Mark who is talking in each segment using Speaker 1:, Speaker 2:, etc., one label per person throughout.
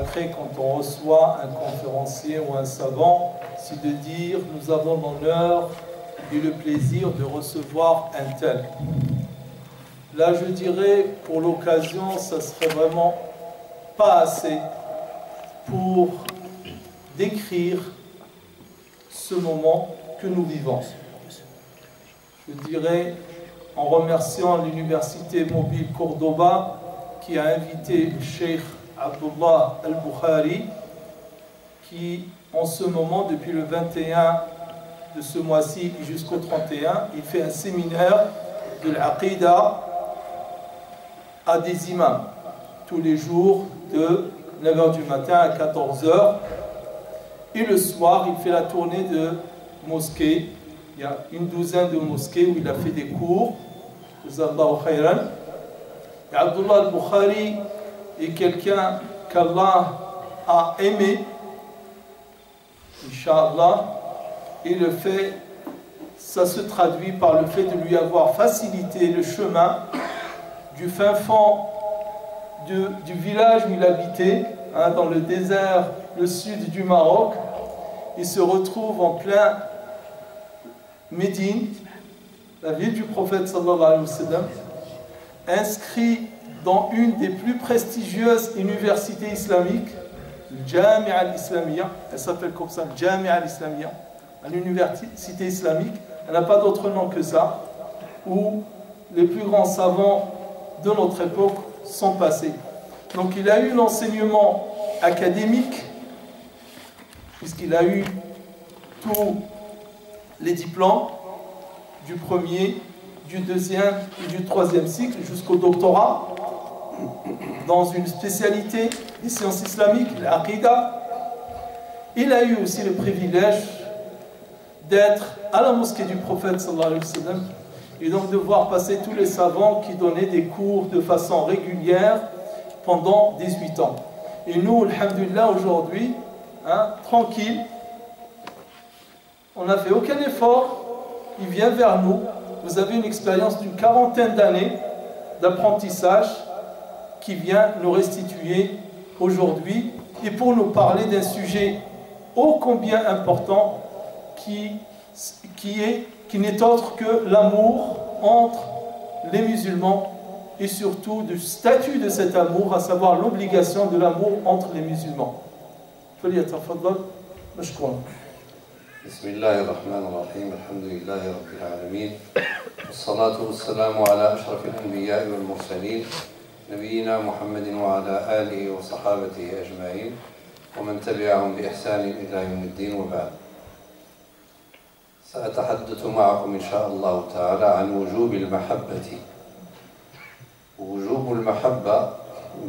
Speaker 1: Après, quand on reçoit un conférencier ou un savant, c'est de dire nous avons l'honneur et le plaisir de recevoir un tel. Là, je dirais, pour l'occasion, ça serait vraiment pas assez pour décrire ce moment que nous vivons. Je dirais, en remerciant l'Université Mobile Cordoba qui a invité le Cheikh Abdullah Al-Bukhari, qui en ce moment, depuis le 21 de ce mois-ci jusqu'au 31, il fait un séminaire de l'Aqidah à des imams, tous les jours de 9h du matin à 14h. Et le soir, il fait la tournée de mosquées. Il y a une douzaine de mosquées où il a fait des cours. Jazakallahu khayran. Et Abdullah Al-Bukhari est quelqu'un qu'Allah a aimé, Inch'Allah, et le fait, ça se traduit par le fait de lui avoir facilité le chemin du fin fond du village où il habitait, dans le désert, le sud du Maroc. Il se retrouve en plein Médine, la ville du prophète sallallahu alayhi wa sallam, inscrit dans une des plus prestigieuses universités islamiques, le Jami'a al-Islamiyya, elle s'appelle comme ça, le Jami'a al-Islamiyya, l'université islamique, elle n'a pas d'autre nom que ça, où les plus grands savants de notre époque sont passés. Donc il a eu l'enseignement académique, puisqu'il a eu tous les diplômes du premier, du deuxième et du troisième cycle jusqu'au doctorat dans une spécialité des sciences islamiques, l'Aqidah. Il a eu aussi le privilège d'être à la mosquée du prophète sallallahu alayhi wa sallam et donc de voir passer tous les savants qui donnaient des cours de façon régulière pendant 18 ans. Et nous, alhamdulillah, aujourd'hui, tranquille, on n'a fait aucun effort, il vient vers nous. Vous avez une expérience d'une quarantaine d'années d'apprentissage qui vient nous restituer aujourd'hui et pour nous parler d'un sujet ô combien important qui n'est autre que l'amour entre les musulmans et surtout du statut de cet amour, à savoir l'obligation de l'amour entre les musulmans.
Speaker 2: بسم الله الرحمن الرحيم الحمد لله رب العالمين والصلاة والسلام على أشرف الأنبياء والمرسلين نبينا محمد وعلى آله وصحابته أجمعين ومن تبعهم بإحسان إلى يوم الدين وبعد. سأتحدث معكم إن شاء الله تعالى عن وجوب المحبة، وجوب المحبة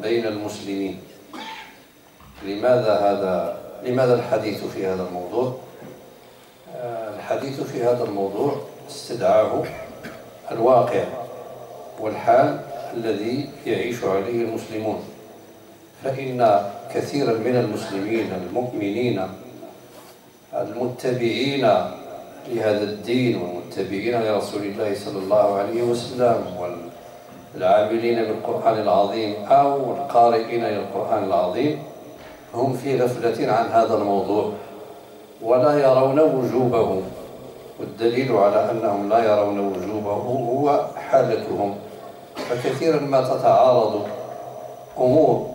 Speaker 2: بين المسلمين. لماذا الحديث في هذا الموضوع؟ الحديث في هذا الموضوع استدعاه الواقع والحال الذي يعيش عليه المسلمون، فإن كثيرا من المسلمين المؤمنين المتبعين لهذا الدين والمتبعين لرسول الله صلى الله عليه وسلم والعاملين بالقرآن العظيم أو القارئين للقرآن العظيم هم في غفلة عن هذا الموضوع ولا يرون وجوبه، والدليل على أنهم لا يرون وجوبه هو حالتهم. فكثيرا ما تتعارض أمور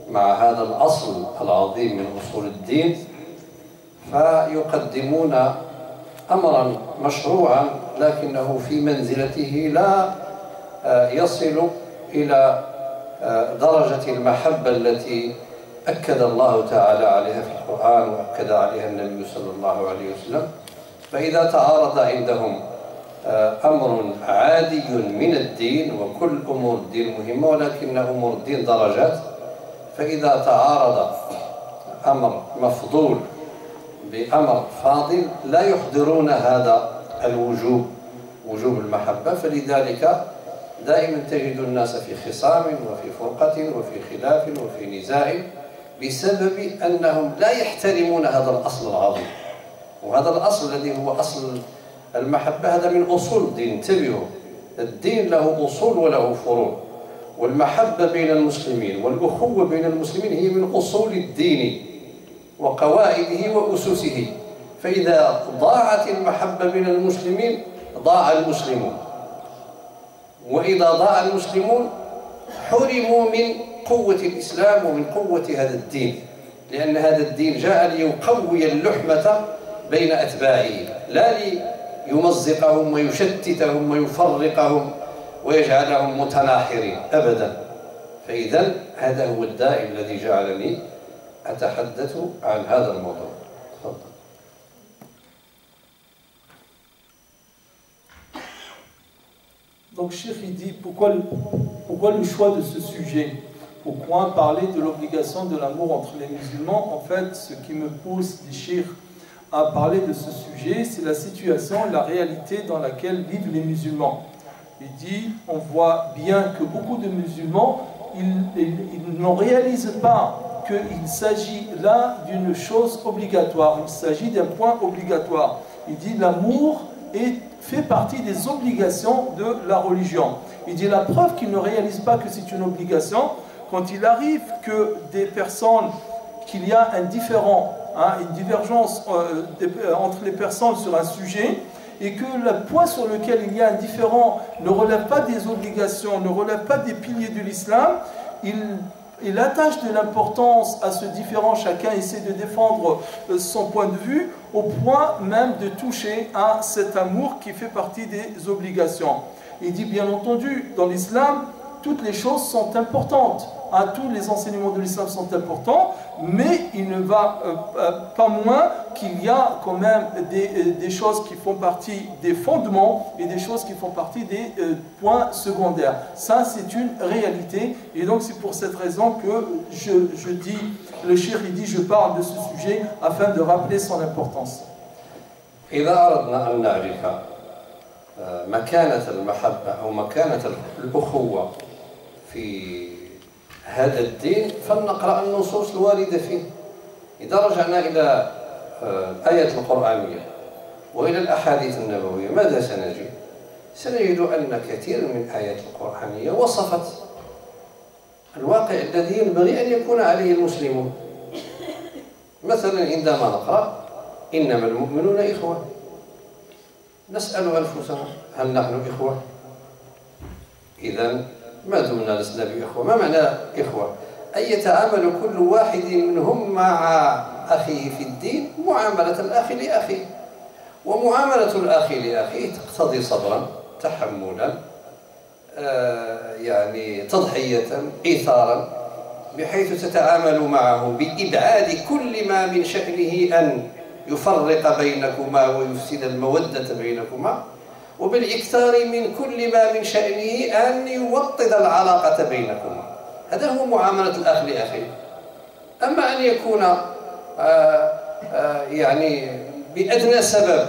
Speaker 2: مع هذا الأصل العظيم من أصول الدين، فيقدمون أمرا مشروعا لكنه في منزلته لا يصل إلى درجة المحبة التي أكد الله تعالى عليها في القرآن وأكد عليها النبي صلى الله عليه وسلم. فإذا تعارض عندهم أمر عادي من الدين، وكل أمور الدين مهمة ولكن أمور الدين درجات، فإذا تعارض أمر مفضول بأمر فاضل لا يحضرون هذا الوجوب، وجوب المحبة. فلذلك دائما تجد الناس في خصام وفي فرقة وفي خلاف وفي نزاع بسبب أنهم لا يحترمون هذا الأصل العظيم. وهذا الأصل الذي هو أصل المحبة هذا من أصول الدين. انتبهوا، الدين له أصول وله فروع، والمحبة بين المسلمين والأخوة بين المسلمين هي من أصول الدين وقواعده وأسسه. فإذا ضاعت المحبة بين المسلمين ضاع المسلمون، وإذا ضاع المسلمون حرموا من قوة الإسلام ومن قوة هذا الدين، لأن هذا الدين جاء ليقوي اللحمة بين أتباعه، لا ليمزقهم ويشتتهم ويفرقهم ويجعلهم متناحرين أبدا. فإذا هذا هو الداعي الذي جعلني أتحدث عن هذا الموضوع. تفضل.
Speaker 1: Donc Cheikh il dit pourquoi le choix de ce sujet? Pourquoi parler de l'obligation de l'amour entre les musulmans? En fait, ce qui me pousse, dit Cheikh, à parler de ce sujet, c'est la situation, la réalité dans laquelle vivent les musulmans. Il dit, on voit bien que beaucoup de musulmans, ils n'en réalisent pas qu'il s'agit là d'une chose obligatoire, il s'agit d'un point obligatoire. Il dit, l'amour fait partie des obligations de la religion. Il dit, la preuve qu'ils ne réalisent pas que c'est une obligation, quand il arrive que des personnes, qu'il y a un différend, une divergence entre les personnes sur un sujet, et que le point sur lequel il y a un différend ne relève pas des obligations, ne relève pas des piliers de l'islam, il attache de l'importance à ce différend, chacun essaie de défendre son point de vue, au point même de toucher à cet amour qui fait partie des obligations. Il dit bien entendu, dans l'islam, toutes les choses sont importantes. Tous les enseignements de l'islam sont importants, mais il ne va pas moins qu'il y a quand même des choses qui font partie des fondements et des choses qui font partie des points secondaires. Ça, c'est une réalité. Et donc, c'est pour cette raison que je dis, le cheikh, il dit, je parle de ce sujet afin de rappeler son importance.
Speaker 2: إذا أردنا أن نعرف مكانة المحبة أو مكانة الأخوة في هذا الدين فلنقرأ النصوص الواردة فيه. إذا رجعنا إلى الآيات القرآنية وإلى الأحاديث النبوية ماذا سنجد؟ سنجد أن كثير من الآيات القرآنية وصفت الواقع الذي ينبغي أن يكون عليه المسلمون. مثلا عندما نقرأ إنما المؤمنون إخوة، نسأل أنفسنا هل نحن إخوة؟ إذن ما دمنا لسنا بإخوة. ما معنى إخوة؟ أن يتعامل كل واحد منهم مع أخيه في الدين معاملة الأخ لأخيه، ومعاملة الأخ لأخيه تقتضي صبرا، تحملا، يعني تضحية، إيثارا، بحيث تتعامل معه بإبعاد كل ما من شأنه أن يفرق بينكما ويفسد المودة بينكما، وبالإكثار من كل ما من شأنه أن يوطد العلاقة بينكما. هذا هو معاملة الأخ لأخيه. أما أن يكون يعني بأدنى سبب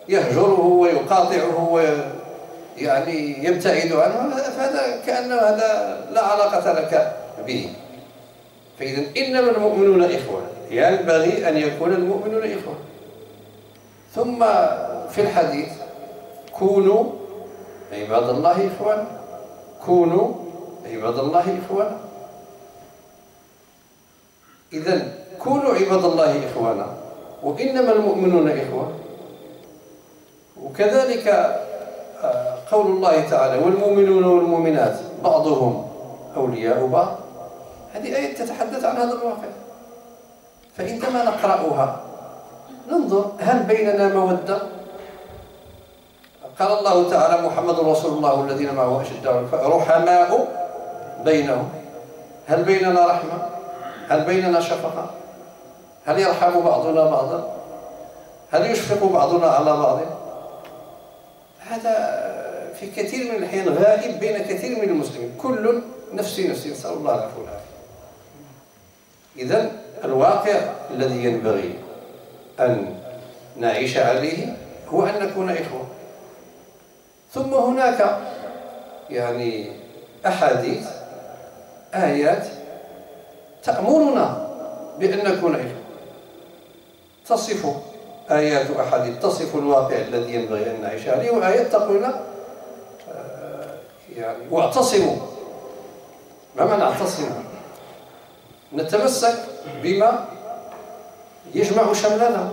Speaker 2: يهجره ويقاطعه ويعني يبتعد عنه، فهذا كأنه هذا لا علاقة لك به. فإذا إنما المؤمنون إخوة، ينبغي أن يكون المؤمنون إخوة. ثم في الحديث كونوا عباد الله إخوانا، كونوا عباد الله إخوانا. إذن كونوا عباد الله إخوانا، وإنما المؤمنون إخوة. وكذلك قول الله تعالى والمؤمنون والمؤمنات بعضهم أولياء بعض، هذه آية تتحدث عن هذا الواقع. فعندما نقرأها ننظر هل بيننا مودة؟ قال الله تعالى محمد رسول الله والذين معه أشداء رحماء بينهم. هل بيننا رحمة؟ هل بيننا شفقة؟ هل يرحم بعضنا بعضا؟ هل يشفق بعضنا على بعض؟ هذا في كثير من الأحيان غائب بين كثير من المسلمين. كل نفسي نفسي، نسأل الله العفو والعافية. إذن الواقع الذي ينبغي أن نعيش عليه هو أن نكون إخوة. ثم هناك يعني أحاديث، آيات تأمرنا بأن نكون إخوة، تصف آيات أحاديث تصف الواقع الذي ينبغي أن نعيش عليه، وآيات تقول يعني واعتصموا ما نعتصم، نتمسك بما يجمع شملنا،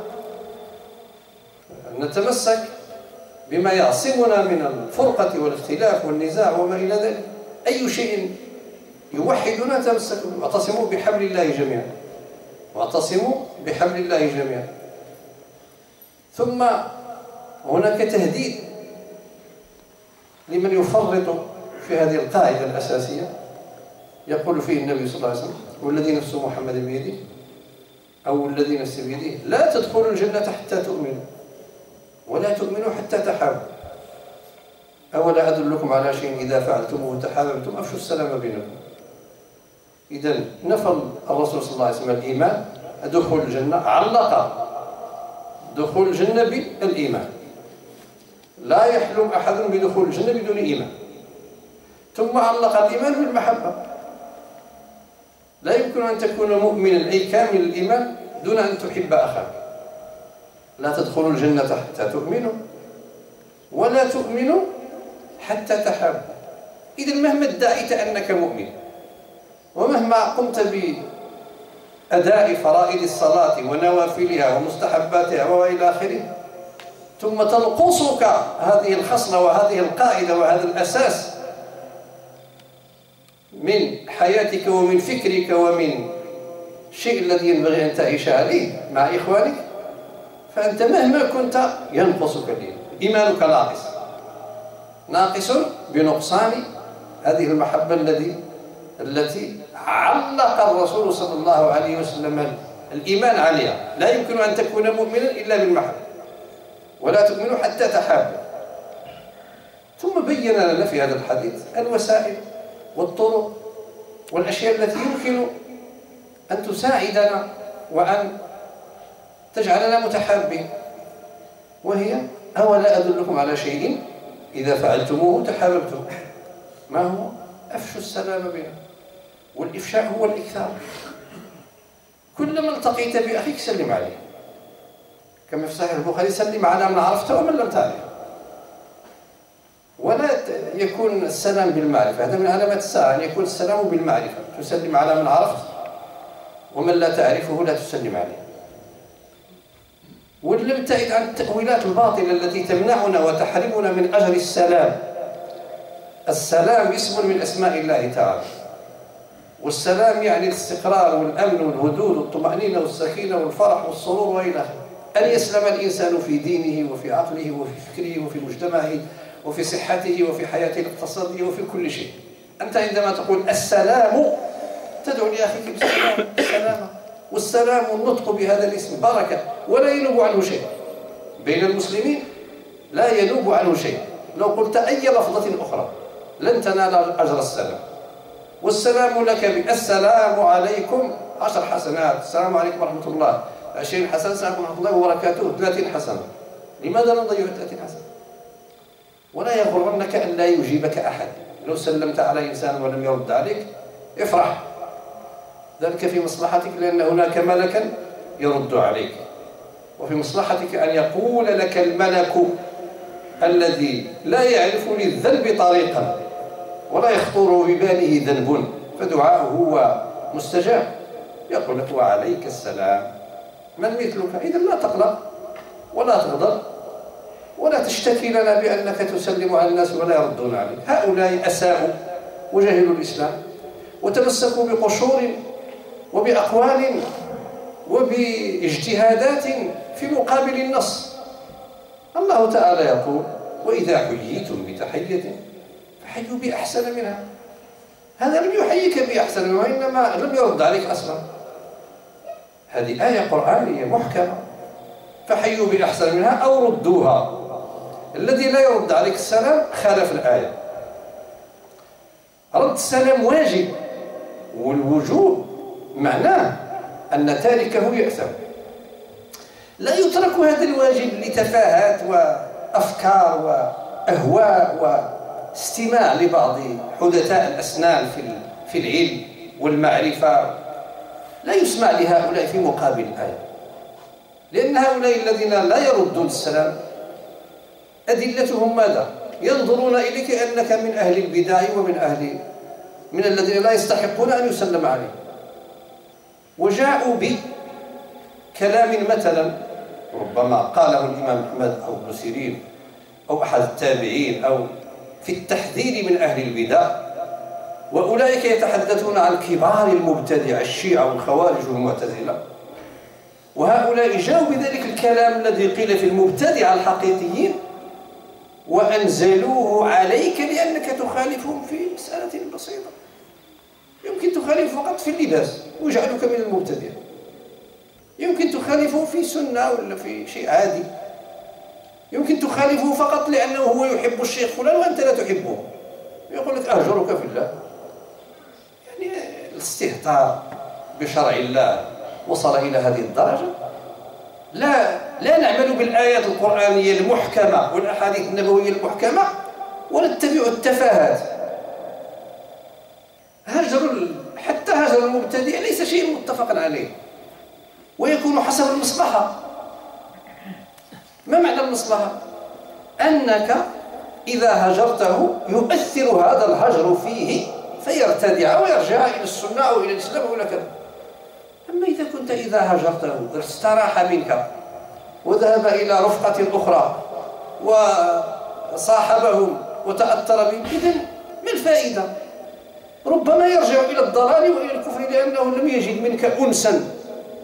Speaker 2: نتمسك بما يعصمنا من الفرقة والاختلاف والنزاع وما إلى ذلك. أي شيء يوحدنا نتمسك به. واعتصموا بحبل الله جميعا، واعتصموا بحبل الله جميعا. ثم هناك تهديد لمن يفرط في هذه القاعدة الأساسية، يقول فيه النبي صلى الله عليه وسلم: والذي نفس محمد بيده، أو الذي نفس بيده، لا تدخلوا الجنة حتى تؤمنوا، ولا تؤمنوا حتى تحابوا. أولا أدلكم على شيء إذا فعلتموه تحاببتم أفشوا السلام بينكم. إذا نفى الرسول صلى الله عليه وسلم الإيمان، دخول الجنة، علق دخول الجنة بالإيمان. لا يحلم أحد بدخول الجنة بدون إيمان. ثم علق الإيمان بالمحبة. لا يمكن أن تكون مؤمنا أي كامل الإيمان دون أن تحب أخاك. لا تدخلوا الجنة حتى تؤمنوا، ولا تؤمنوا حتى تحابوا. إذا مهما ادعيت أنك مؤمن، ومهما قمت بأداء فرائض الصلاة ونوافلها ومستحباتها وإلى آخره، ثم تنقصك هذه الخصلة وهذه القاعدة وهذا الأساس من حياتك ومن فكرك ومن الشيء الذي ينبغي أن تعيش عليه مع إخوانك، فأنت مهما كنت ينقصك الإيمان. إيمانك ناقص بنقصان هذه المحبة التي علق الرسول صلى الله عليه وسلم الإيمان عليها. لا يمكن أن تكون مؤمنا إلا بالمحبة، ولا تؤمن حتى تحابوا. ثم بين لنا في هذا الحديث الوسائل والطرق والأشياء التي يمكن أن تساعدنا وأن تجعلنا متحابين، وهي: أولا أدلكم على شيء إذا فعلتموه تحاببتم. ما هو؟ أفشوا السلام بينكم. والإفشاء هو الإكثار. كلما التقيت بأخيك سلم عليه، كما في صحيح البخاري: سلم على من عرفته ومن لم تعرف. ولا يكون السلام بالمعرفة، هذا من علامات الساعة، أن يكون السلام بالمعرفة، تسلم على من عرفت، ومن لا تعرفه لا تسلم عليه. ولنبتعد عن التأويلات الباطلة التي تمنعنا وتحرمنا من أجر السلام. السلام اسم من أسماء الله تعالى، والسلام يعني الاستقرار والأمن والهدوء والطمأنينة والسكينة والفرح والسرور وإلى آخره. أن يسلم الإنسان في دينه وفي عقله وفي فكره وفي مجتمعه وفي صحته وفي حياته الاقتصادية وفي كل شيء. أنت عندما تقول السلام تدعو لأخيك بالسلام، السلامة. والسلام النطق بهذا الاسم بركة، ولا ينوب عنه شيء. بين المسلمين لا ينوب عنه شيء. لو قلت أي لفظة أخرى لن تنال أجر السلام. والسلام لك بالسلام عليكم 10 حسنات، السلام عليكم ورحمة الله 20 حسنة، السلام عليكم ورحمة الله وبركاته 30 حسنة. لماذا نضيع 30 حسنة؟ ولا يغرنك أن لا يجيبك أحد. لو سلمت على إنسان ولم يرد عليك افرح، ذلك في مصلحتك، لأن هناك ملكا يرد عليك. وفي مصلحتك أن يقول لك الملك الذي لا يعرف للذنب طريقا ولا يخطر بباله ذنب، فدعاؤه هو مستجاب، يقول لك: وعليك السلام، من مثلك. إذا لا تقلق ولا تغضب ولا تشتكي لنا بأنك تسلم على الناس ولا يردون عليك. هؤلاء أساءوا وجهلوا الإسلام وتمسكوا بقشور وبأقوال وباجتهادات في مقابل النص. الله تعالى يقول: وإذا حييتم بتحية فحيوا بأحسن منها. هذا لم يحييك بأحسن منها، وإنما لم يرد عليك أصلا. هذه آية قرآنية محكمة: فحيوا بأحسن منها أو ردوها. الذي لا يرد عليك السلام خالف الآية. رد السلام واجب، والوجوب معناه أن تاركه يأثم. لا يترك هذا الواجب لتفاهات وأفكار وأهواء واستماع لبعض حدثاء الأسنان في العلم والمعرفة. لا يسمع لهؤلاء في مقابل الآية، لأن هؤلاء الذين لا يردون السلام أدلتهم ماذا؟ ينظرون إليك أنك من أهل البدع ومن أهل من الذين لا يستحقون أن يسلم عليهم. وجاءوا بكلام مثلا ربما قاله الإمام أحمد أو ابن سيرين أو أحد التابعين أو في التحذير من أهل البدع، وأولئك يتحدثون عن كبار المبتدع الشيعة والخوارج والمعتزلة، وهؤلاء جاءوا بذلك الكلام الذي قيل في المبتدع الحقيقيين وأنزلوه عليك لأنك تخالفهم في مسألة بسيطة. يمكن تخالف فقط في اللباس ويجعلك من المبتدع، يمكن تخالفه في سنة ولا في شيء عادي، يمكن تخالفه فقط لأنه هو يحب الشيخ فلان وأنت لا تحبه، يقول لك أهجرك في الله. يعني الاستهتار بشرع الله وصل إلى هذه الدرجة. لا نعمل بالآيات القرآنية المحكمة والأحاديث النبوية المحكمة ونتبع التفاهات. حتى هجر المبتدع ليس شيء متفق عليه، ويكون حسب المصلحة. ما معنى المصلحة؟ أنك إذا هجرته يؤثر هذا الهجر فيه فيرتدع ويرجع إلى السنة أو إلى الإسلام أو إلى كذا. أما إذا كنت إذا هجرته استراح منك وذهب إلى رفقة أخرى وصاحبهم وتأثر بهم، إذن ما الفائدة؟ ربما يرجع إلى الضلال وإلى الكفر لأنه لم يجد منك أنسا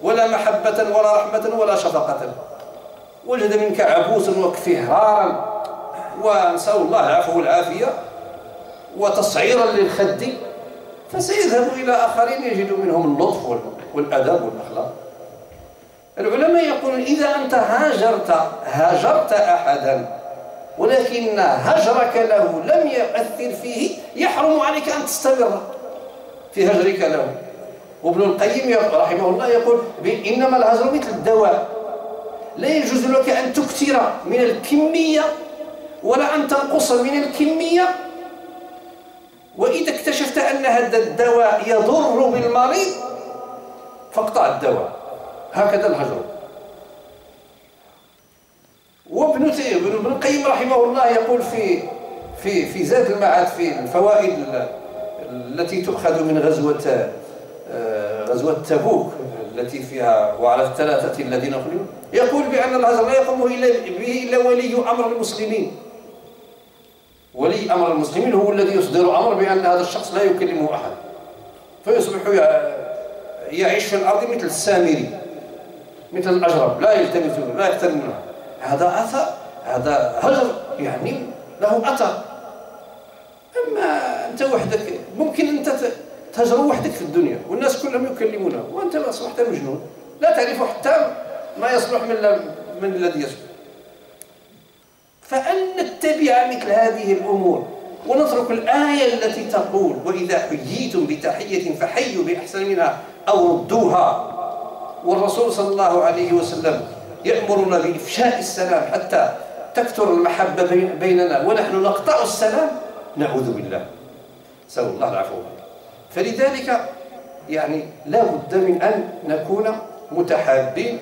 Speaker 2: ولا محبة ولا رحمة ولا شفقة، وجد منك عبوسا وكفهرارا ونسأل الله العفو والعافية وتصعيرا للخد، فسيذهب إلى آخرين يجد منهم اللطف والأدب والأخلاق. العلماء يقولون إذا أنت هاجرت أحدا ولكن هجرك له لم يؤثر فيه، يحرم عليك أن تستمر في هجرك له. وابن القيم رحمه الله يقول إنما الهجر مثل الدواء، لا يجوز لك أن تكثر من الكمية ولا أن تنقص من الكمية، وإذا اكتشفت أن هذا الدواء يضر بالمريض فاقطع الدواء. هكذا الهجر. وابن القيم رحمه الله يقول في زاد المعاد في الفوائد التي تؤخذ من غزوة تبوك التي فيها وعلى الثلاثة الذين خلوا، يقول بأن الهجر لا يقوم به إلا ولي أمر المسلمين. ولي أمر المسلمين هو الذي يصدر أمر بأن هذا الشخص لا يكلمه أحد، فيصبح يعيش في الأرض مثل السامري، مثل الأجرب، لا يلتمسونه لا يحترمونه. هذا أثر، هذا هجر يعني له أثر. أما أنت وحدك ممكن أنت تهجر وحدك في الدنيا والناس كلهم يكلمونه وأنت أصبحت مجنون لا تعرف حتى ما يصلح من الذي يصلح. فأن نتبع مثل هذه الأمور ونترك الآية التي تقول وإذا حييتم بتحية فحيوا بأحسن منها أو ردوها، والرسول صلى الله عليه وسلم يأمرنا بإفشاء السلام حتى تكثر المحبة بيننا ونحن نقطع السلام، نعوذ بالله، نسأل الله العفو. فلذلك يعني لا بد من أن نكون متحابين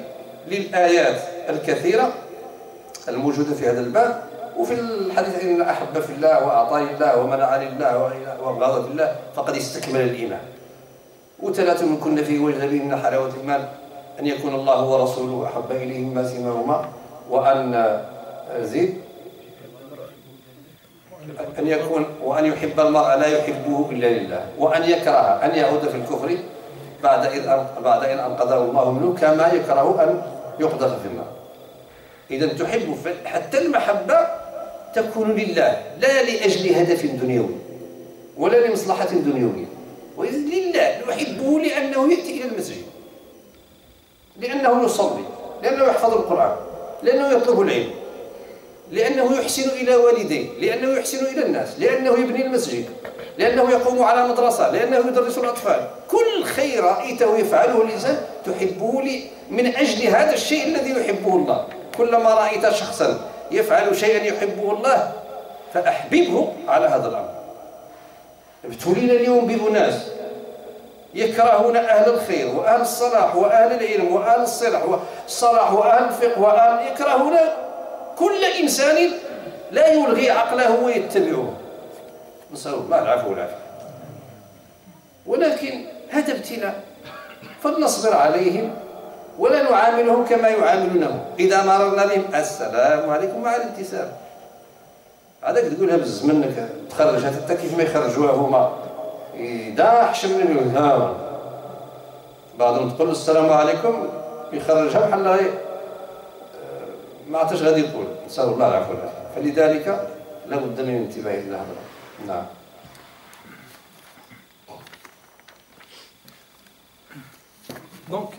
Speaker 2: للآيات الكثيرة الموجودة في هذا الباب. وفي الحديث إن أحب في الله وأعطاني الله ومنعني الله وأبغض في الله فقد استكمل الإيمان. وثلاث من كن فيه وجد بهن حلاوة الإيمان أن يكون الله ورسوله أحب إليه مما سواهما، وأن زيد أن يكون وأن يحب المرء لا يحبه إلا لله، وأن يكره أن يعود في الكفر بعد إن أنقذه الله منه كما يكره أن يقذف في النار. إذا تحب حتى المحبة تكون لله لا لأجل هدف دنيوي ولا لمصلحة دنيوية، وإذا لله نحبه لأنه يأتي إلى المسجد، لأنه يصلي، لأنه يحفظ القرآن، لأنه يطلب العلم، لأنه يحسن إلى والديه، لأنه يحسن إلى الناس، لأنه يبني المسجد، لأنه يقوم على مدرسة، لأنه يدرس الأطفال. كل خير رأيته يفعله الإنسان تحبه من أجل هذا الشيء الذي يحبه الله. كلما رأيت شخصا يفعل شيئا يحبه الله فأحببه على هذا الأمر. ابتلينا اليوم بأناس يكرهون أهل الخير وأهل الصلاح وأهل العلم وأهل الصلاح وأهل الفقه وأهل يكرهون كل إنسان لا يلغي عقله ويتبعه. نسأل الله العفو والعافية. ولكن هذا ابتلاء، فلنصبر عليهم ولا نعاملهم كما يعاملونه. إذا مررنا بهم السلام عليكم مع الابتسام. هذاك تقولها بزز منك تخرج حتى كيف ما يخرجوها هما إذا حشم من ها بعضهم تقول السلام عليكم يخرجها بحال ما عرفتش غادي يقول، نسأل الله العفو والعافية. فلذلك لابد من الانتباه إلى هذا. نعم.
Speaker 1: Donc,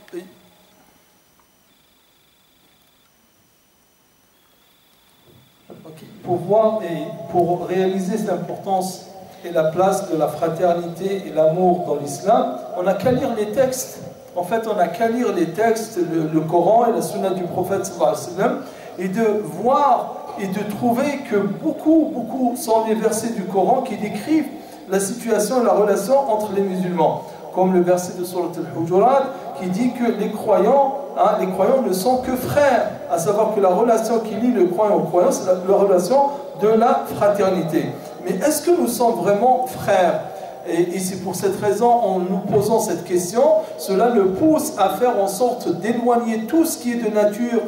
Speaker 1: pour voir et pour réaliser l'importance et la place de la fraternité et l'amour dans l'islam, on n'a qu'à lire les textes. En fait, on n'a qu'à lire les textes, le Coran et la sunna du prophète sallallahu alayhi wa sallam, et de voir et de trouver que beaucoup sont les versets du Coran qui décrivent la situation et la relation entre les musulmans. Comme le verset de Surat al-Hujurat qui dit que les croyants ne sont que frères, à savoir que la relation qui lie le croyant au croyant, c'est la relation de la fraternité. Mais est-ce que nous sommes vraiment frères? Et c'est pour cette raison, en nous posant cette question, cela nous pousse à faire en sorte d'éloigner tout ce qui est de nature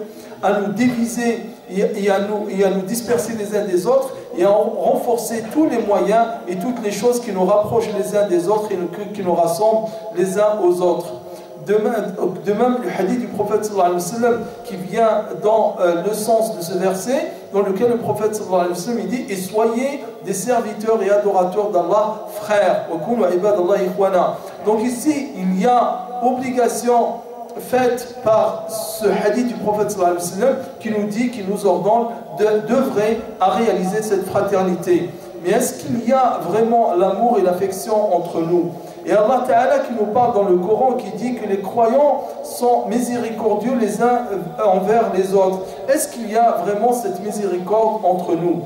Speaker 1: à nous diviser et à nous disperser les uns des autres, et à renforcer tous les moyens et toutes les choses qui nous rapprochent les uns des autres et qui nous rassemblent les uns aux autres. De même, le hadith du prophète sallallahu alayhi wa sallam qui vient dans le sens de ce verset, dans lequel le prophète sallallahu alayhi wa sallam il dit « Et soyez des serviteurs et adorateurs d'Allah, frères. » Donc ici, il y a obligation faite par ce hadith du prophète sallallahu alayhi wa sallam qui nous dit, qui nous ordonne d'œuvrer à réaliser cette fraternité. Mais est-ce qu'il y a vraiment l'amour et l'affection entre nous? Et Allah Ta'ala qui nous parle dans le Coran, qui dit que les croyants sont miséricordieux les uns envers les autres. Est-ce qu'il y a vraiment cette miséricorde entre nous?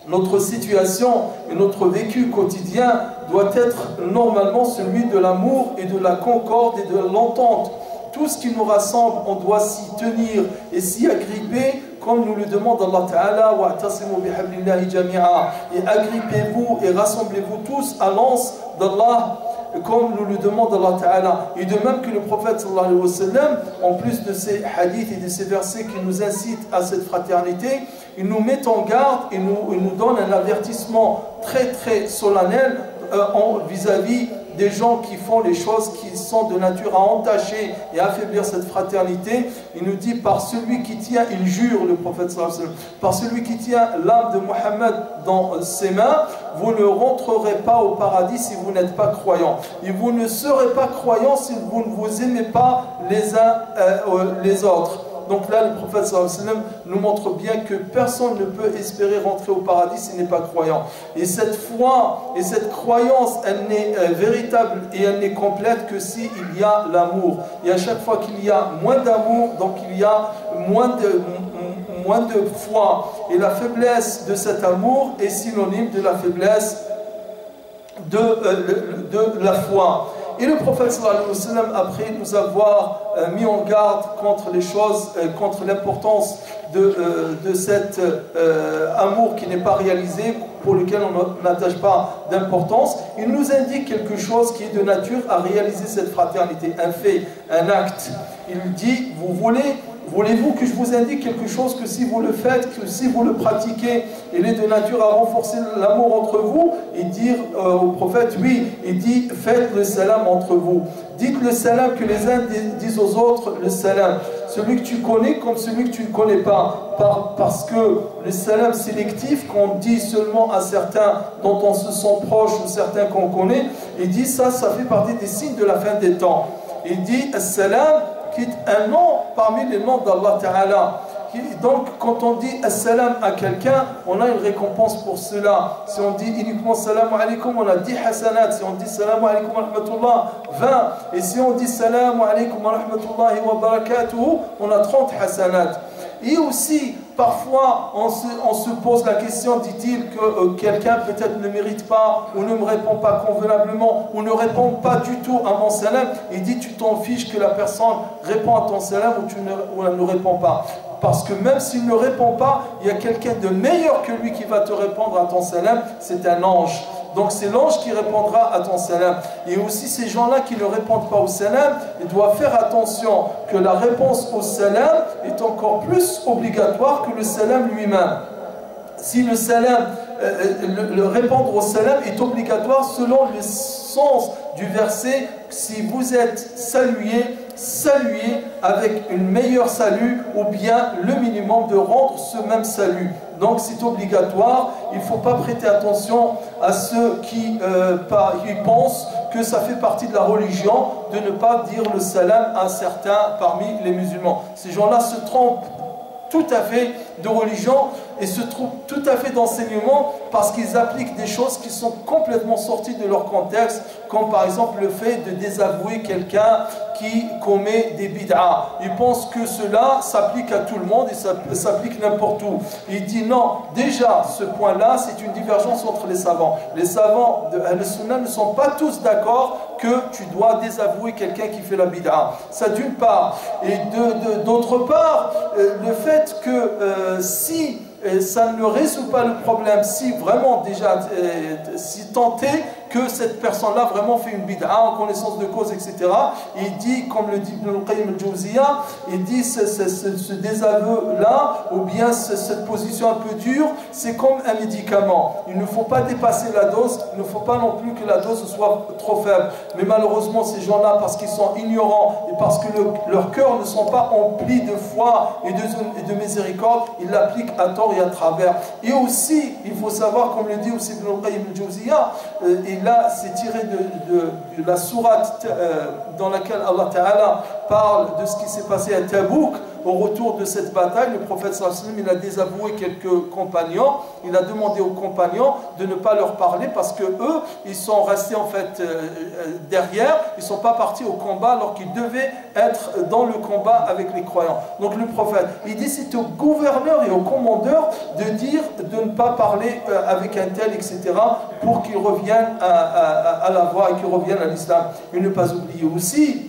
Speaker 1: Notre situation et notre vécu quotidien doit être normalement celui de l'amour et de la concorde et de l'entente. Tout ce qui nous rassemble, on doit s'y tenir et s'y agripper, comme nous le demande Allah Ta'ala, wa'tasimu bihablillahi jami'a, et agrippez-vous et rassemblez-vous tous à l'anse d'Allah, comme nous le demande Allah Ta'ala. Et de même que le prophète sallallahu alayhi wa sallam, en plus de ces hadiths et de ces versets qui nous incitent à cette fraternité, il nous met en garde et nous donne un avertissement très solennel vis-à-vis des gens qui font les choses qui sont de nature à entacher et affaiblir cette fraternité. Il nous dit, par celui qui tient, il jure, le prophète sallallahu alayhi wa sallam, par celui qui tient l'âme de Mohammed dans ses mains, vous ne rentrerez pas au paradis si vous n'êtes pas croyants. Et vous ne serez pas croyants si vous ne vous aimez pas les uns les autres. Donc là, le prophète sallallahu alayhi wa sallam nous montre bien que personne ne peut espérer rentrer au paradis s'il n'est pas croyant. Et cette foi et cette croyance, elle n'est véritable et elle n'est complète que s'il y a l'amour. Et à chaque fois qu'il y a moins d'amour, donc il y a moins de foi. Et la faiblesse de cet amour est synonyme de la faiblesse de la foi. Et le prophète sallallahu alayhi wa sallam, après nous avoir mis en garde contre les choses, contre l'importance de cet amour qui n'est pas réalisé, pour lequel on n'attache pas d'importance, il nous indique quelque chose qui est de nature à réaliser cette fraternité, un fait, un acte. Il dit, voulez-vous que je vous indique quelque chose que si vous le faites, que si vous le pratiquez, il est de nature à renforcer l'amour entre vous? Et dire au prophète, oui, il dit, faites le salam entre vous. Dites le salam, que les uns disent aux autres le salam. Celui que tu connais comme celui que tu ne connais pas. Parce que le salam sélectif, qu'on dit seulement à certains dont on se sent proche ou certains qu'on connaît, il dit ça fait partie des signes de la fin des temps. Il dit, salam, qui est un nom parmi les noms d'Allah Ta'ala. Donc, quand on dit Assalam à quelqu'un, on a une récompense pour cela. Si on dit uniquement Salam alaikum, on a 10 hasanat. Si on dit Salam alaikum wa rahmatullah, 20. Et si on dit Salam alaikum wa rahmatullahi wa barakatuhu, on a 30 hasanat. Et aussi, parfois, on se pose la question, dit-il, que quelqu'un peut-être ne mérite pas, ou ne me répond pas convenablement, ou ne répond pas du tout à mon salam. Il dit, tu t'en fiches que la personne répond à ton salam ou elle ne répond pas. Parce que même s'il ne répond pas, il y a quelqu'un de meilleur que lui qui va te répondre à ton salam, c'est un ange. Donc c'est l'ange qui répondra à ton salam. Et aussi ces gens-là qui ne répondent pas au salam, ils doivent faire attention que la réponse au salam est encore plus obligatoire que le salam lui-même. Si le salam, le répondre au salam est obligatoire selon le sens du verset, si vous êtes salué, saluez avec une meilleure salut ou bien le minimum de rendre ce même salut. Donc c'est obligatoire, il ne faut pas prêter attention à ceux qui pensent que ça fait partie de la religion de ne pas dire le salam à certains parmi les musulmans. Ces gens-là se trompent tout à fait de religion et se trompent tout à fait d'enseignement parce qu'ils appliquent des choses qui sont complètement sorties de leur contexte, comme par exemple le fait de désavouer quelqu'un qui commet des bid'ah. Ils pensent que cela s'applique à tout le monde et ça s'applique n'importe où. Il dit non, déjà ce point-là c'est une divergence entre les savants. Les savants de Ahl-Sunnah ne sont pas tous d'accord que tu dois désavouer quelqu'un qui fait la bid'ah. Ça d'une part. Et d'autre part, le fait que si ça ne résout pas le problème, si vraiment déjà, si tenté que cette personne-là vraiment fait une bid'a en connaissance de cause, etc. Il dit, comme le dit Ibn al-Qayyim al-Jawziyya, il dit ce désaveu-là, ou bien cette position un peu dure, c'est comme un médicament. Il ne faut pas dépasser la dose, il ne faut pas non plus que la dose soit trop faible. Mais malheureusement, ces gens-là, parce qu'ils sont ignorants et parce que leurs cœurs ne sont pas emplis de foi et de miséricorde, ils l'appliquent à tort et à travers. Et aussi, il faut savoir, comme le dit aussi Ibn al-Qayyim al-Jawziyya, et là c'est tiré de la sourate dans laquelle Allah Ta'ala parle de ce qui s'est passé à Tabouk. Au retour de cette bataille, le prophète sallallahu alayhi wa sallam, il a désavoué quelques compagnons. Il a demandé aux compagnons de ne pas leur parler parce que eux, ils sont restés en fait derrière. Ils ne sont pas partis au combat alors qu'ils devaient être dans le combat avec les croyants. Donc le prophète, il dit c'est au gouverneur et au commandeur de dire de ne pas parler avec un tel, etc. pour qu'ils reviennent à la voie et qu'ils reviennent à l'islam. Et ne pas oublier aussi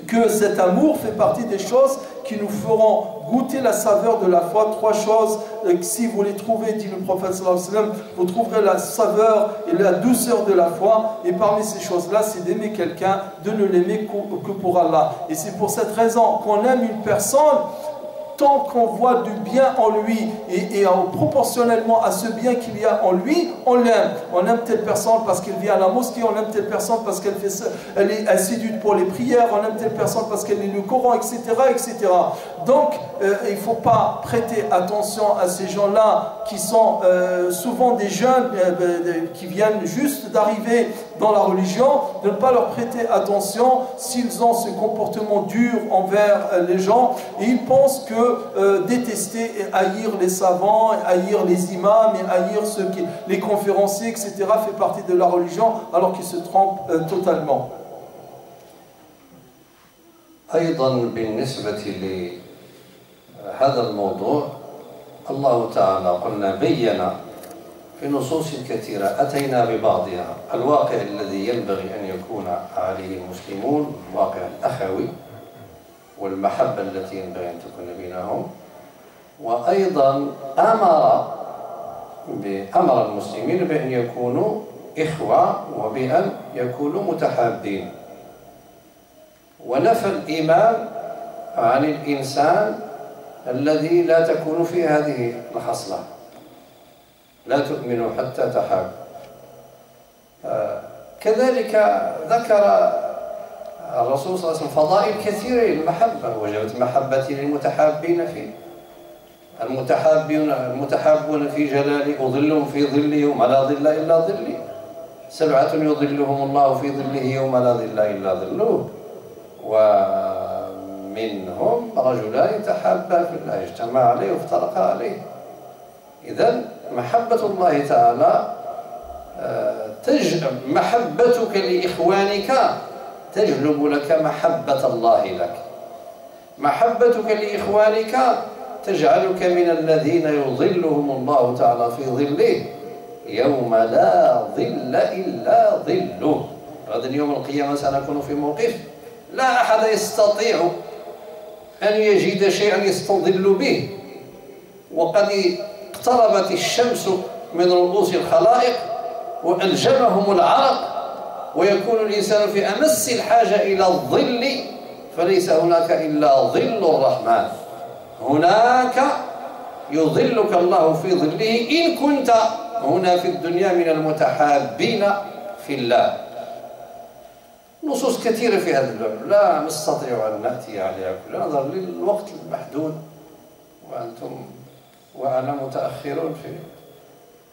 Speaker 1: que cet amour fait partie des choses qui nous feront goûter la saveur de la foi. Trois choses, si vous les trouvez, dit le prophète sallallahu alayhi wa sallam, vous trouverez la saveur et la douceur de la foi. Et parmi ces choses-là, c'est d'aimer quelqu'un, de ne l'aimer que pour Allah. Et c'est pour cette raison qu'on aime une personne tant qu'on voit du bien en lui et proportionnellement à ce bien qu'il y a en lui, on l'aime. On aime telle personne parce qu'elle vient à la mosquée, on aime telle personne parce qu'elle est assidue pour les prières, on aime telle personne parce qu'elle lit le Coran, etc. etc. Donc, il ne faut pas prêter attention à ces gens-là qui sont souvent des jeunes qui viennent juste d'arriver dans la religion, de ne pas leur prêter attention s'ils ont ce comportement dur envers les gens et ils pensent que détester et haïr les savants, et haïr les imams et haïr les conférenciers, etc. fait partie de la religion alors qu'ils se trompent totalement.
Speaker 2: أيضا بالنسبة لهذا الموضوع الله تعالى قلنا بين في نصوص كثيرة أتينا ببعضها الواقع الذي ينبغي أن يكون عليه المسلمون الواقع الأخوي والمحبة التي ينبغي أن تكون بينهم وأيضا أمر المسلمين بأن يكونوا إخوة وبأن يكونوا متحابين ونفى الإيمان عن الإنسان الذي لا تكون فيه هذه الخصلة لا تؤمنوا حتى تحابوا كذلك ذكر الرسول صلى الله عليه وسلم فضائل كثيرة للمحبة وجبت محبتي للمتحابين فيه المتحابون في جلالي أظلهم في ظلي يوم لا ظل إلا ظلي 7 يظلهم الله في ظله يوم لا ظل إلا ظله ومنهم رجلان تحابا في الله اجتمع عليه وافترقا عليه إذن محبة الله تعالى محبتك لإخوانك تجلب لك محبة الله لك محبتك لإخوانك تجعلك من الذين يظلهم الله تعالى في ظله يوم لا ظل إلا ظله غدا يوم القيامة سنكون في موقف لا أحد يستطيع أن يجد شيئا يستظل به وقد اقتربت الشمس من رؤوس الخلائق وألجمهم العرق ويكون الإنسان في أمس الحاجة إلى الظل، فليس هناك إلا ظل الرحمن. هناك يظلك الله في ظله إن كنت هنا في الدنيا من المتحابين في الله. نصوص كثيرة في هذا الباب لا نستطيع أن نأتي عليها كلها نظرا للوقت المحدود، وأنتم وأنا متأخرون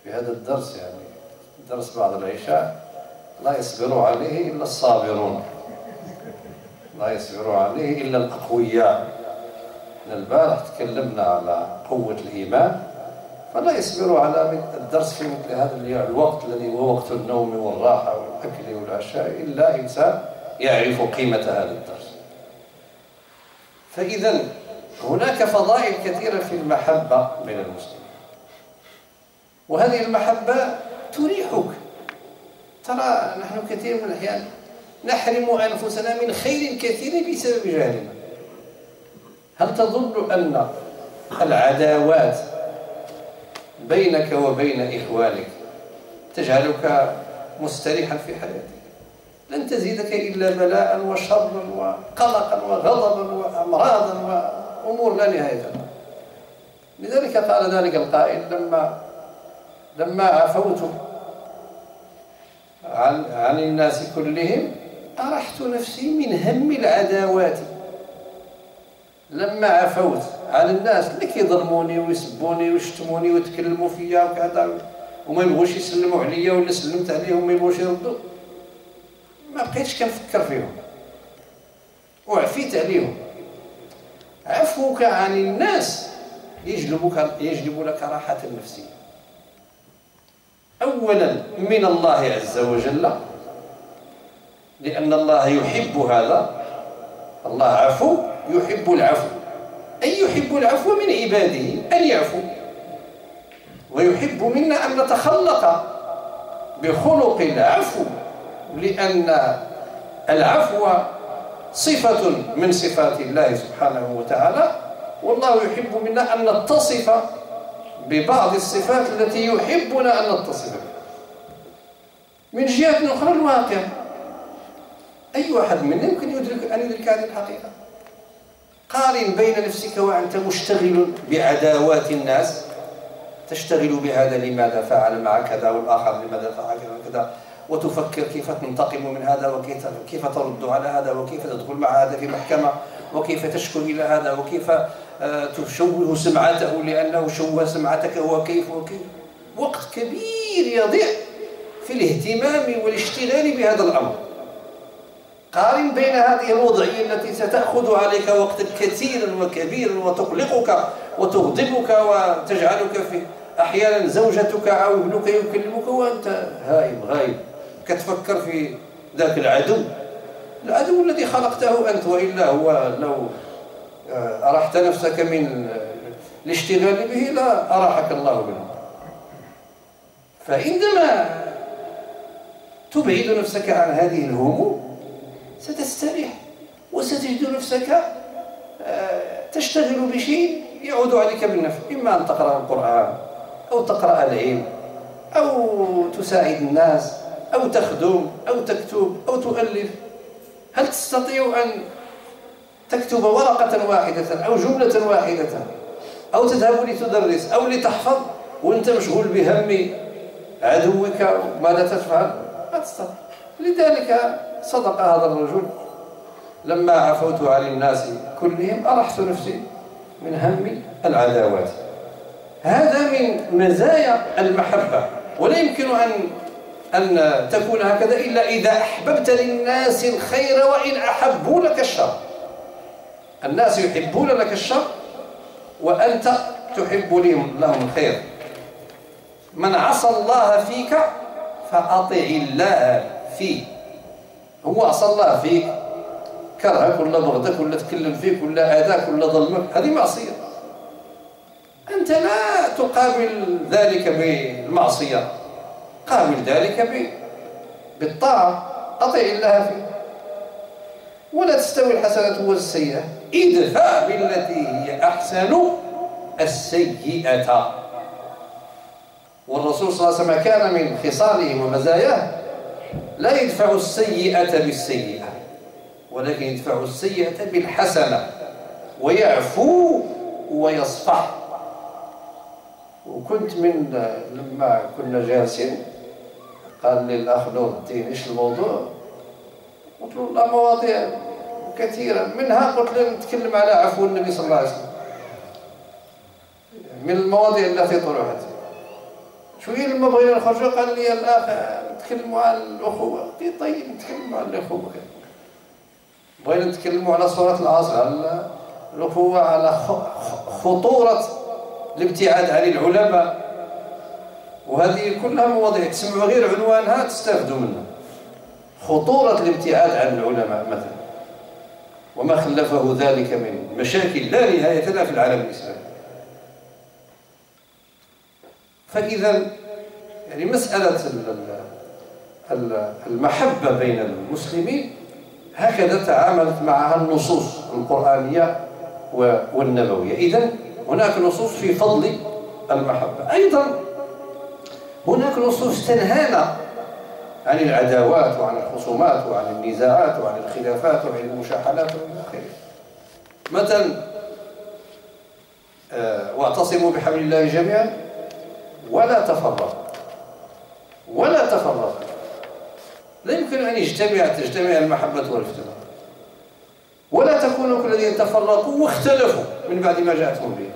Speaker 2: في هذا الدرس. يعني درس بعد العشاء لا يصبر عليه إلا الصابرون، لا يصبر عليه إلا الأقوياء. البارح تكلمنا على قوة الإيمان، فلا يصبر على الدرس في مثل هذا الوقت الذي هو وقت النوم والراحة والأكل والعشاء إلا إنسان يعرف قيمة هذا الدرس. فإذا هناك فضائل كثيرة في المحبة بين المسلمين، وهذه المحبة تريحك. ترى نحن كثير من الأحيان نحرم أنفسنا من خير كثير بسبب جهلنا. هل تظن أن العداوات بينك وبين إخوانك تجعلك مستريحا في حياتك؟ لن تزيدك إلا بلاء وشرا وقلقا وغضبا وأمراضا وأمور لا نهاية لها. لذلك قال ذلك القائل لما عفوت عن الناس كلهم أرحت نفسي من هم العداوات. لما عفوت عن الناس اللي كيظلموني ويسبوني ويشتموني ويتكلموا فيا وكذا وما يبغوش يسلموا عليا ولا سلمت عليهم ما يبغوش يردوا، ما بقيتش كنفكر فيهم وعفيت عليهم. عفوك عن الناس يجلب لك راحة نفسية، أولا من الله عز وجل، لأن الله يحب هذا. الله عفو يحب العفو، أي يحب العفو من عباده أن يعفو، ويحب منا أن نتخلق بخلق العفو، لأن العفو صفة من صفات الله سبحانه وتعالى، والله يحب منا أن نتصف ببعض الصفات التي يحبنا أن نتصف بها. من جهة أخرى الواقع، أي واحد منا يمكن أن يدرك هذه الحقيقة. قارن بين نفسك وأنت مشتغل بعداوات الناس، تشتغل بهذا لماذا فعل مع كذا، والآخر لماذا فعل كذا وكذا، وتفكر كيف تنتقم من هذا وكيف ترد على هذا، وكيف تدخل مع هذا في محكمة، وكيف تشكو إلى هذا، وكيف تشوه سمعته لأنه شوه سمعتك، وكيف وقت كبير يضيع في الاهتمام والاشتغال بهذا الأمر. قارن بين هذه الوضعية التي ستأخذ عليك وقتا كثيرا وكبيرا وتقلقك وتغضبك وتجعلك في أحيانا زوجتك أو ابنك يكلمك وأنت هائم غايب كتفكر في ذاك العدو الذي خلقته أنت، وإلا هو لو أرحت نفسك من الاشتغال به لا أراحك الله منه. فعندما تبعد نفسك عن هذه الهموم ستستريح، وستجد نفسك تشتغل بشيء يعود عليك بالنفع، إما أن تقرأ القرآن أو تقرأ العلم أو تساعد الناس أو تخدم أو تكتب أو تؤلف. هل تستطيع أن تكتب ورقة واحدة أو جملة واحدة أو تذهب لتدرس أو لتحفظ وأنت مشغول بهم عدوك ماذا تفعل؟ لا تستطيع. لذلك صدق هذا الرجل لما عفوت عن الناس كلهم أرحت نفسي من هم العداوات. هذا من مزايا المحبة، ولا يمكن أن تكون هكذا إلا إذا أحببت للناس الخير وإن أحبوا لك الشر. الناس يحبون لك الشر وأنت تحب لهم الخير. من عصى الله فيك فأطع الله فيه. هو عصى الله فيك، كرهك ولا بغضك ولا تكلم فيك ولا آذاك ولا ظلمك، هذه معصية. أنت لا تقابل ذلك بالمعصية، قابل ذلك بالطاعة، أطع الله فيه. ولا تستوي الحسنة والسيئة، ادفع بالتي هي أحسن السيئة. والرسول صلى الله عليه وسلم كان من خصاله ومزاياه لا يدفع السيئة بالسيئة، ولكن يدفع السيئة بالحسنة، ويعفو ويصفح. وكنت لما كنا جالسين قال لي الأخ نور الدين إيش الموضوع؟ قلت له والله مواضيع كثيرة، منها قلت له نتكلم على عفو النبي صلى الله عليه وسلم، من المواضيع التي طرحت. شوية لما بغينا نخرجوا قال لي الأخ نتكلموا عن الأخوة. قلت طيب نتكلموا عن الأخوة. بغينا نتكلموا على صورة العصر، على الأخوة، على خطورة الابتعاد عن العلماء، وهذه كلها مواضيع تسمعوا غير عنوانها تستافدوا منها. خطورة الابتعاد عن العلماء مثلا، وما خلفه ذلك من مشاكل لا نهاية لها في العالم الإسلامي. فإذا يعني مسألة المحبة بين المسلمين هكذا تعاملت معها النصوص القرآنية والنبوية. إذن هناك نصوص في فضل المحبة. أيضا هناك نصوص تنهانا عن العداوات وعن الخصومات وعن النزاعات وعن الخلافات وعن المشاحنات وإلى آخره. مثلا واعتصموا بحبل الله جميعا ولا تفرقوا، ولا تفرقوا. لا يمكن أن تجتمع المحبة والافتراق. ولا تكونوا كالذين تفرقوا واختلفوا من بعد ما جاءتهم به.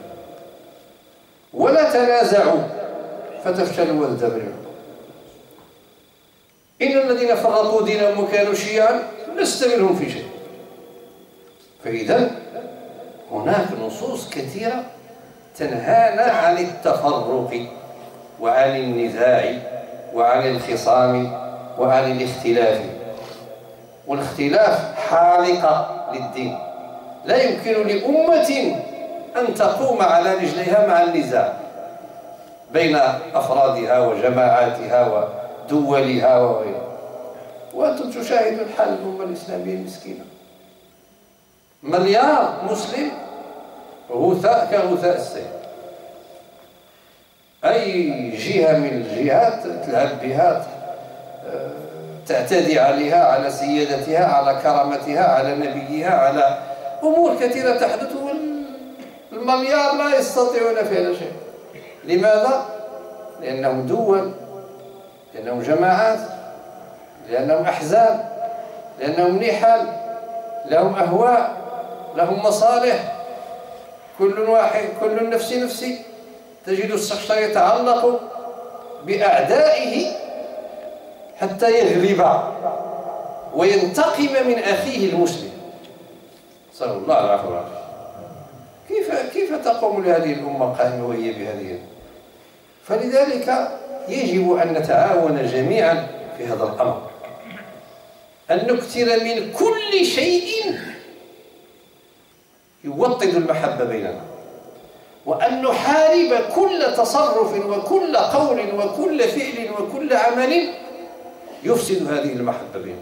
Speaker 2: ولا تنازعوا فتفشلوا وتذهب ريحكم. إن الذين فرقوا دينهم وكانوا شيعا لست منهم في شيء. فإذا هناك نصوص كثيرة تنهانا عن التفرق وعن النزاع وعن الخصام وعن الاختلاف. والاختلاف حالقة للدين. لا يمكن لأمة أن تقوم على رجليها مع النزاع بين أفرادها وجماعاتها ودولها وغيرها. وأنتم تشاهدوا الحال الأمة الإسلامية المسكينة، مليار مسلم غثاء كغثاء السيل. أي جهة من الجهات تلعب بها، تعتدي عليها، على سيادتها، على كرامتها، على نبيها، على أمور كثيرة تحدث، والمليار لا يستطيعون فعل شيء. لماذا؟ لأنهم دول، لأنهم جماعات، لأنهم أحزاب، لأنهم نحل، لهم أهواء، لهم مصالح. كل نفسي. تجد الشخص يتعلق بأعدائه حتى يغلب وينتقم من أخيه المسلم. صلى الله عليه وسلم. كيف تقوم لهذه الأمة قائمة وهي بهذه؟ فلذلك يجب أن نتعاون جميعا في هذا الأمر، أن نكثر من كل شيء يوطد المحبة بيننا، وأن نحارب كل تصرف وكل قول وكل فعل وكل عمل يفسد هذه المحبة بيننا.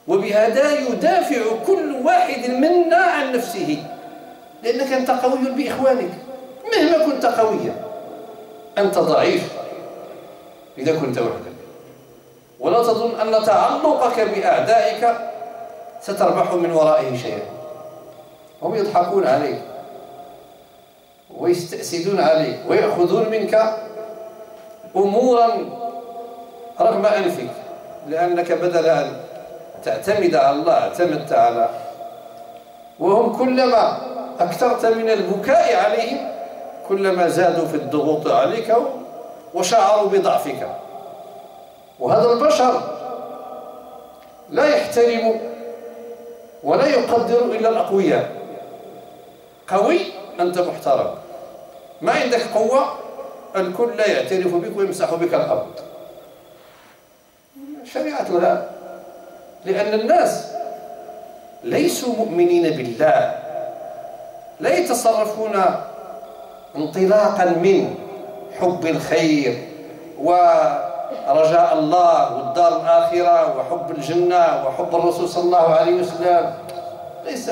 Speaker 2: وبهذا يدافع كل واحد منا عن نفسه، لأنك أنت قوي بإخوانك مهما كنت قويا. أنت ضعيف إذا كنت وحدك. ولا تظن أن تعلقك بأعدائك ستربح من ورائه شيئا. هم يضحكون عليك ويستأسدون عليك ويأخذون منك أمورا رغم أنفك، لأنك بدل أن تعتمد على الله اعتمدت على. وهم كلما أكثرت من البكاء عليهم كلما زادوا في الضغوط عليك وشعروا بضعفك. وهذا البشر لا يحترم ولا يقدر إلا الأقوياء. قوي أنت محترم، ما عندك قوة الكل لا يعترف بك ويمسح بك الأرض. شريعة الغاب، لأن الناس ليسوا مؤمنين بالله، لا يتصرفون انطلاقا من حب الخير ورجاء الله والدار الآخرة وحب الجنة وحب الرسول صلى الله عليه وسلم. ليس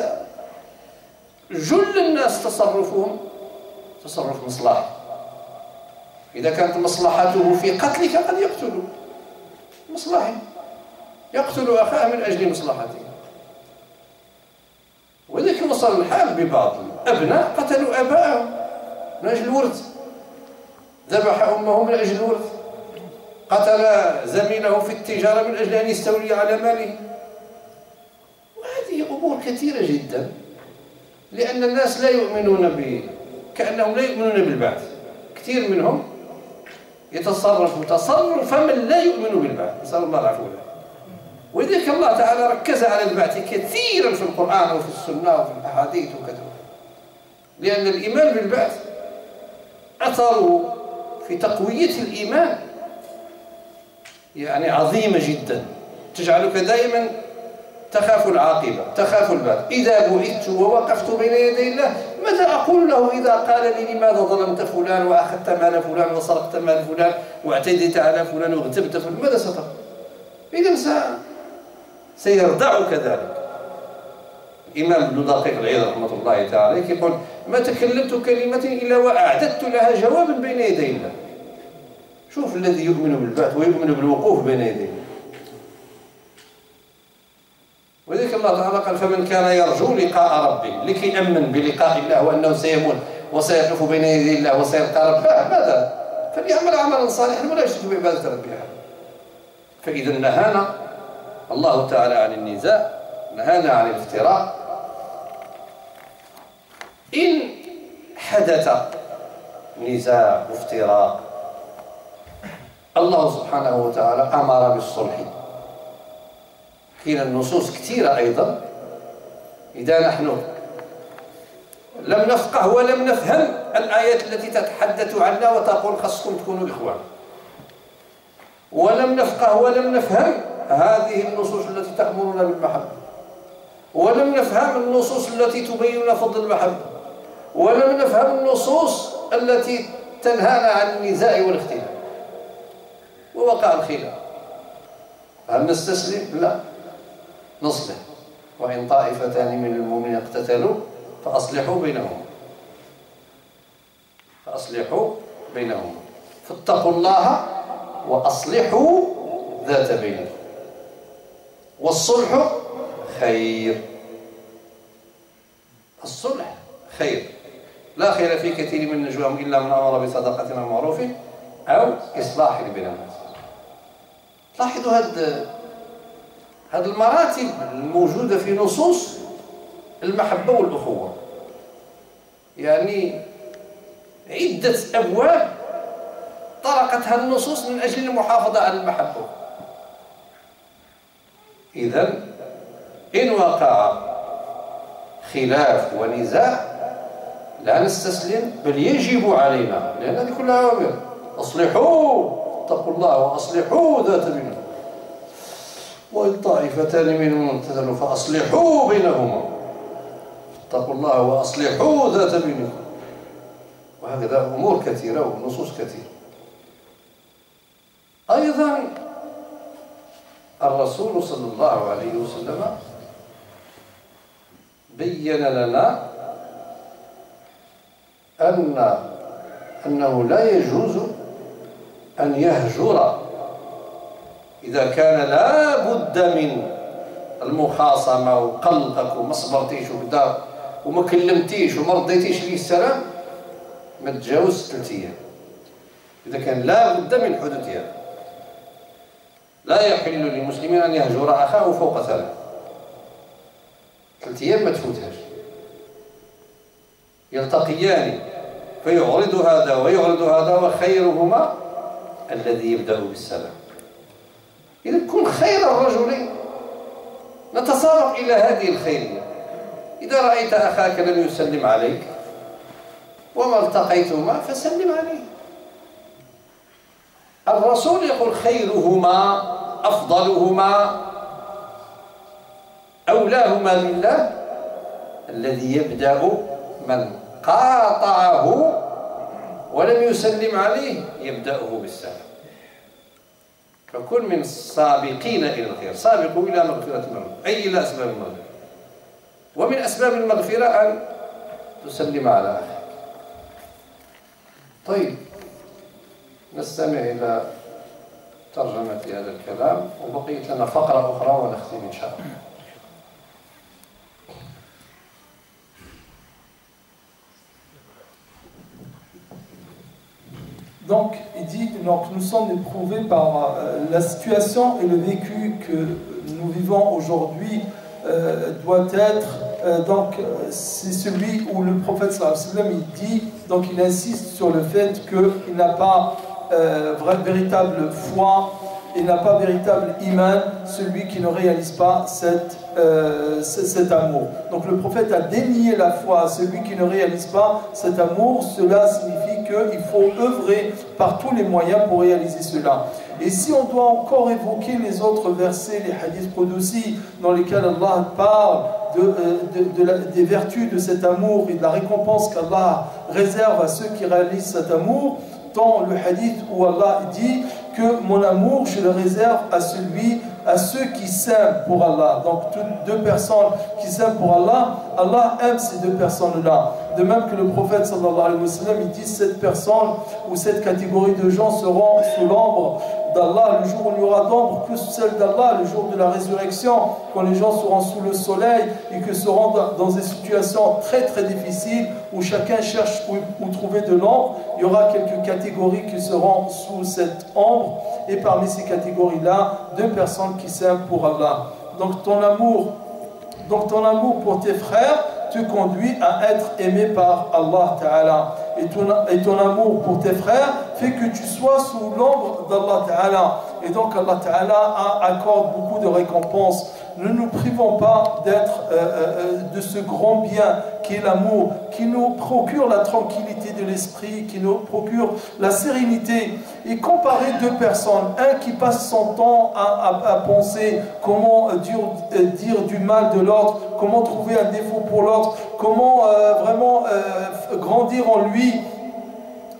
Speaker 2: جل الناس تصرفهم تصرف مصلحي، إذا كانت مصلحته في قتلك قد يقتل مصلحي، يقتل أخاه من أجل مصلحته. وذلك وصل الحال ببعض الأبناء قتلوا آباءهم من أجل الورث، ذبح أمه من أجل الورث، قتل زميله في التجارة من أجل أن يستولي على ماله. وهذه أمور كثيرة جدا، لأن الناس لا يؤمنون كأنهم لا يؤمنون بالبعث. كثير منهم يتصرف تصرفا من لا يؤمن بالبعث، نسأل الله العفو. ولذلك الله تعالى ركز على البعث كثيرا في القرآن وفي السنة وفي الأحاديث وكذا، لأن الإيمان بالبعث أثره في تقوية الإيمان يعني عظيمة جدا، تجعلك دائما تخاف العاقبة، تخاف البعث. إذا بعثت ووقفت بين يدي الله ماذا أقول له إذا قال لي لماذا ظلمت فلان وأخذت مال فلان وسرقت مال فلان واعتديت على فلان واغتبت فلان؟ ماذا ستقول؟ إذا سيردعك ذلك. الإمام ابن دقيق العيد رحمة الله تعالى يقول: ما تكلمت كلمة إلا وأعددت لها جوابا بين يدي الله. شوف الذي يؤمن بالبعث ويؤمن بالوقوف بين يدي الله. ولذلك الله تعالى قال: فمن كان يرجو لقاء ربه، لكي يؤمن بلقاء الله وأنه سيموت وسيقف بين يدي الله وسيلقى ربه، ماذا؟ فليعمل عملا صالحا ولا يشرك بعبادة ربه أحدا. فإذا نهانا الله تعالى عن النزاع، نهانا عن الافتراء. إن حدث نزاع وافتراء الله سبحانه وتعالى أمر بالصلح. كاين النصوص كثيرة أيضا، إذا نحن لم نفقه ولم نفهم الآيات التي تتحدث عنا وتقول خصكم تكونوا إخوان، ولم نفقه ولم نفهم هذه النصوص التي تأمرنا بالمحبة، ولم نفهم النصوص التي تبين فضل المحبة، ولم نفهم النصوص التي تنهانا عن النزاع والاختلاف، ووقع الخلاف. هل نستسلم؟ لا، نصلح. وإن طائفتان من المؤمنين اقتتلوا فأصلحوا بينهما، فاتقوا الله وأصلحوا ذات بينكم، والصلح خير. الصلح خير، لا خير في كثير من نجواهم إلا من أمر بصدقة أو معروف أو إصلاح بين الناس. لاحظوا هذه المراتب الموجودة في نصوص المحبة والأخوة، يعني عدة أبواب طرقتها النصوص من أجل المحافظة على المحبة. إذن إن وقع خلاف ونزاع لا نستسلم، بل يجب علينا، لأن هذه كلها أوامر: أصلحوا، اتقوا الله وأصلحوا ذات بينكم، وإن طائفتان منهم اقتتلوا فأصلحوا بينهما، اتقوا الله وأصلحوا ذات بينكم. وهكذا أمور كثيرة ونصوص كثيرة. أيضا الرسول صلى الله عليه وسلم بين لنا أنه لا يجوز أن يهجر إذا كان لا بد من المخاصمة وقلقك وما صبرتيش وكذا وما كلمتيش وما رديتيش ليه السلام، ما تجاوز 3 أيام. إذا كان لا بد من حدوثها، لا يحل للمسلمين أن يهجر أخاه فوق 3 أيام ما تفوتهاش. يلتقيان فيعرض هذا ويعرض هذا، وخيرهما الذي يبدأ بالسلام. إذا كن خير الرجلين، نتسابق إلى هذه الخيرية. إذا رأيت أخاك لم يسلم عليك وما التقيتما فسلم عليه. الرسول يقول: خيرهما، أفضلهما، أولاهما لله الذي يبدأ من قاطعه ولم يسلم عليه يبدأه بالسلام. فكن من السابقين إلى الخير، سابقوا إلى مغفرة المغفرة، أي إلى أسباب المغفرة. ومن أسباب المغفرة أن تسلم على أخيك. طيب، نستمع إلى ترجمة هذا الكلام وبقيت لنا فقرة أخرى ونختم إن شاء الله.
Speaker 1: Donc, il dit, donc, nous sommes éprouvés par la situation et le vécu que nous vivons aujourd'hui doit être, c'est celui où le prophète sallallahu alayhi wa sallam, il dit, donc il insiste sur le fait qu'il n'a pas véritable foi, il n'a pas véritable iman, celui qui ne réalise pas cet amour. Donc le prophète a dénié la foi à celui qui ne réalise pas cet amour. Cela signifie qu'il faut œuvrer par tous les moyens pour réaliser cela. Et si on doit encore évoquer les autres versets, les hadiths qudsi, dans lesquels Allah parle des vertus de cet amour et de la récompense qu'Allah réserve à ceux qui réalisent cet amour, dans le hadith où Allah dit que mon amour je le réserve à ceux qui s'aiment pour Allah. Donc toutes deux personnes qui s'aiment pour Allah, Allah aime ces deux personnes-là. De même que le prophète sallallahu alayhi wa sallam, il dit cette personne ou cette catégorie de gens seront sous l'ombre d'Allah le jour où il y aura d'ombre que celle d'Allah, le jour de la résurrection, quand les gens seront sous le soleil et que seront dans des situations très très difficiles où chacun cherche où trouver de l'ombre. Il y aura quelques catégories qui seront sous cette ombre et parmi ces catégories-là, deux personnes qui s'aiment pour Allah. Donc ton amour pour tes frères te conduit à être aimé par Allah Ta'ala. Et ton amour pour tes frères fait que tu sois sous l'ombre d'Allah Ta'ala. Et donc Allah Ta'ala accorde beaucoup de récompenses. Ne nous privons pas d'être de ce grand bien qui est l'amour, qui nous procure la tranquillité de l'esprit, qui nous procure la sérénité. Et comparer deux personnes, un qui passe son temps à penser comment dire du mal de l'autre, comment trouver un défaut pour l'autre, comment vraiment grandir en lui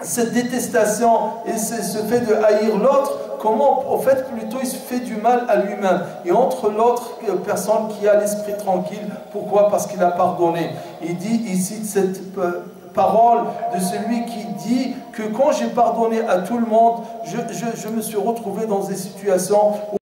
Speaker 1: cette détestation et ce fait de haïr l'autre, comment au fait plutôt il se fait du mal à lui-même. Et entre l'autre personne qui a l'esprit tranquille, pourquoi? Parce qu'il a pardonné. Il dit ici cette parole de celui qui dit que quand j'ai pardonné à tout le monde, je me suis retrouvé dans des situations où